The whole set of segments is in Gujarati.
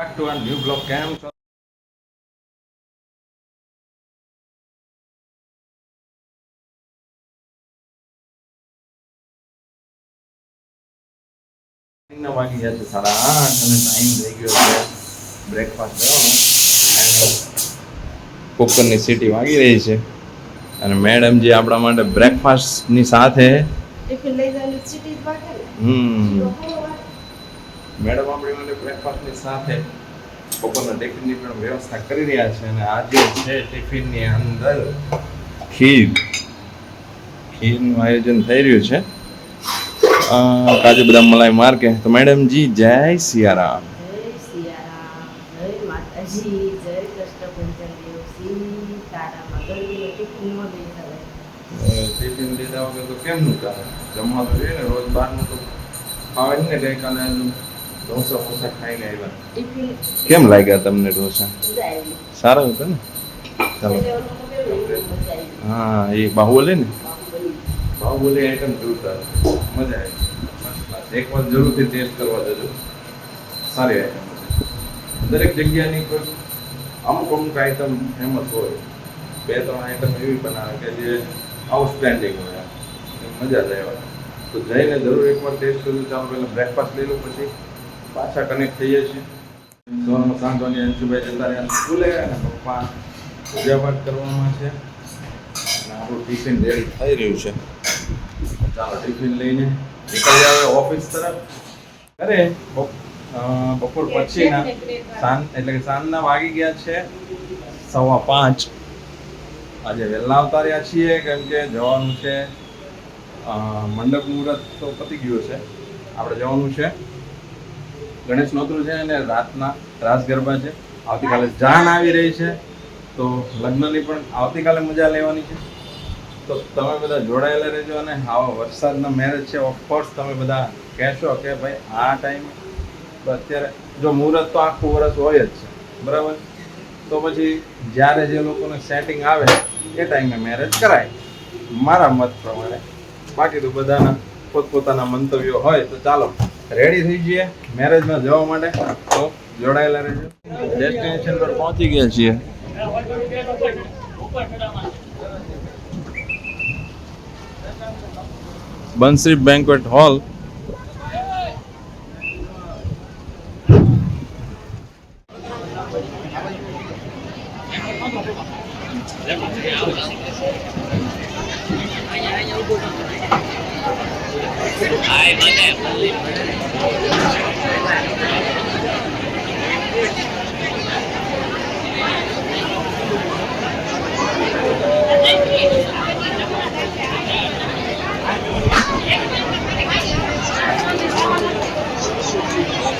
Back to a new blog camp. વાગી ગયા છે 8:30 અને ટાઈમ થઈ ગયો છે બ્રેકફાસ્ટ કરવાનો. કુકરની સીટી વાગી રહી છે અને મેડમ જે આપણા માટે બ્રેકફાસ્ટની સાથે મેડમ આપણી માટે બ્રેકફાસ્ટની સાથે બપોરના ટિફિનની પણ વ્યવસ્થા કરી રહ્યા છે અને આજે છે ટિફિનની અંદર ખીરનું આયોજન થઈ રહ્યું છે. કાજુ બદામ મલાઈ માર્કે. તો મેડમ જી જય સિયારામ. જય સિયારામ, જય માતાજી, જય કૃષ્ણ સીતારામ. ગરમીનો ટિફિન ન દઈ ટિફિન લીધા વગર તો કેમનું ચાલે? જમવા તો જોઈએ ને, રોજ બહારનું તો ખાવા જ ને. ગઈકાલે ઢોસા ખાઈને આવ્યા. ટિફિન કેમ લાગ્યા તમને ઢોસા? સારા હતા ને? ચાલો. હા, એ બાહુબલી ને? બાહુબલી આઈટમ જોરદાર, મજા આવી. એક વાર જરૂરથી ટેસ્ટ કરવા જજો, સારી આઈટમ છે. દરેક જગ્યાની કોઈ અમુક આઈટમ ફેમસ હોય, 2-3 આઈટમ એવી બનાવે કે જે આઉટસ્ટેન્ડિંગ હોય, મજા જ આવે. તો જઈને જરૂર એકવાર ટેસ્ટ કરજો. ચાલો પહેલાં બ્રેકફાસ્ટ લઈ લો, પછી પાછા કનેક્ટ થઈએ છીએ. સાંજવાની અંશુભાઈ જતા રહ્યા સ્કૂલે અને પપ્પા પૂજા પાઠ કરવામાં છે અને આપણું ટિફિન રેડી થઈ રહ્યું છે. ચાલો ટિફિન લઈને નીકળી આવે ઓફિસ તરફ. અરે બપોર પછીના એટલે કે સાંજના વાગી ગયા છે 5:15. આજે વહેલા આવતા રહ્યા છીએ કેમ કે જવાનું છે મંડપ મુહૂર્ત તો પતી ગયું છે. આપણે જવાનું છે ગણેશ નોતરું છે અને રાતના રાસ ગરબા છે. આવતીકાલે જાન આવી રહી છે, તો લગ્નની પણ આવતીકાલે મજા લેવાની છે. તો તમે બધા જોડાયેલા રહેજો. અને આવા વરસાદના મેરેજ છે, ઓફકોર્સ તમે બધા કહેશો કે ભાઈ આ ટાઈમે અત્યારે જો મુહૂર્ત તો આખું વર્ષ હોય જ છે, બરાબર? તો પછી જ્યારે જે લોકોને સેટિંગ આવે એ ટાઈમે મેરેજ કરાય, મારા મત પ્રમાણે. બાકી તો બધાના પોતપોતાના મંતવ્યો હોય. તો ચાલો રેડી થઈ જઈએ મેરેજમાં જવા માટે. તો જોડાયેલા રહેજો. ડેસ્ટિનેશન પર પહોંચી ગયા છીએ. Bansari banquet hall.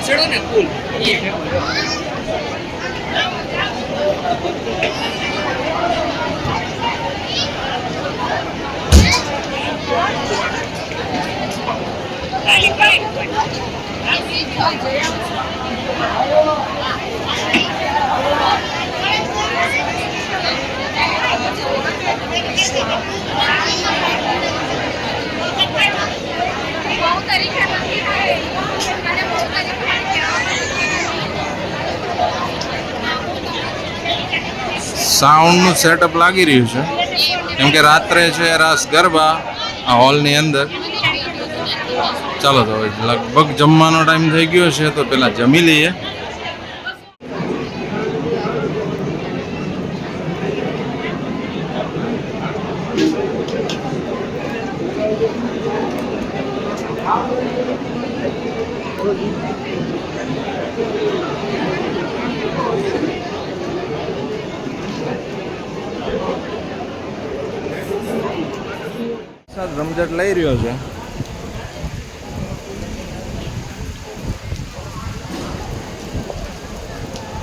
ચડો ને કુલ સાઉન્ડનું સેટઅપ લાગી રહ્યું છે કેમ કે રાત્રે છે રાસ ગરબા આ હોલની અંદર. ચાલો તો લગભગ જમવાનો ટાઈમ થઈ ગયો છે, તો પેલા જમી લઈએ. રમઝટ લઈ રહ્યો છે.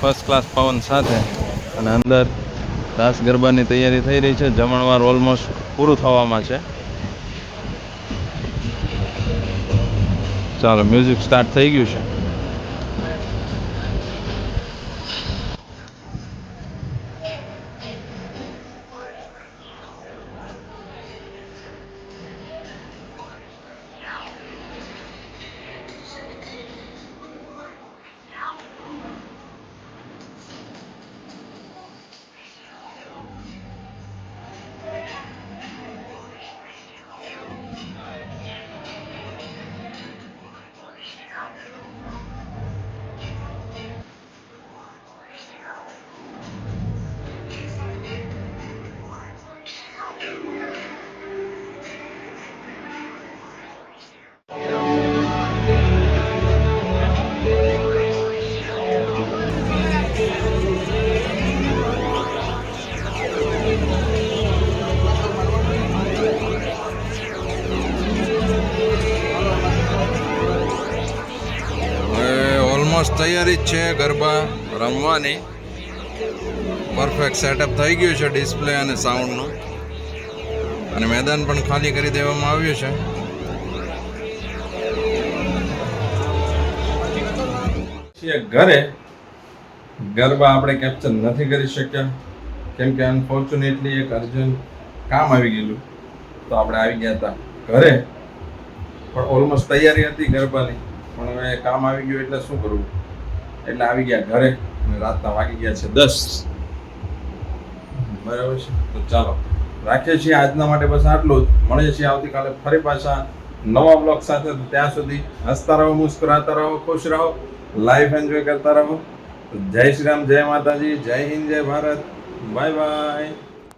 ફર્સ્ટ ક્લાસ પવન સાથે અને અંદર રાસ ગરબાની તૈયારી થઈ રહી છે. જમણવાર ઓલમોસ્ટ પૂરું થવામાં છે. ચાલો મ્યુઝિક સ્ટાર્ટ થઈ ગયું છે. તૈયારી જ છે ગરબા રમવાની. પરફેક્ટ સેટઅપ થઈ ગયું છે ડિસ્પ્લે અને સાઉન્ડનું, અને મેદાન પણ ખાલી કરી દેવામાં આવ્યું છે. ઘરે ગરબા આપણે કેપ્ચર નથી કરી શક્યા કેમ કે અનફોર્ચ્યુનેટલી એક અર્જન્ટ કામ આવી ગયેલું, તો આપણે આવી ગયા હતા ઘરે. પણ ઓલમોસ્ટ તૈયારી હતી ગરબાની, પણ હવે કામ આવી ગયું એટલે શું કરવું, એટલે આવી ગયા ઘરે. અને રાતના વાગી ગયા છે 10. બરાબર છે, તો ચાલો રાખીએ છીએ આજના માટે બસ આટલું જ. મળીએ છીએ આવતીકાલે ફરી પાછા નવા બ્લોગ સાથે. તો ત્યાં સુધી હસતા રહો, મુસ્કરાતા રહો, ખુશ રહો, લાઈફ એન્જોય કરતા રહો. જય શ્રી રામ, જય માતાજી, જય હિન્દ, જય ભારત. Bye bye.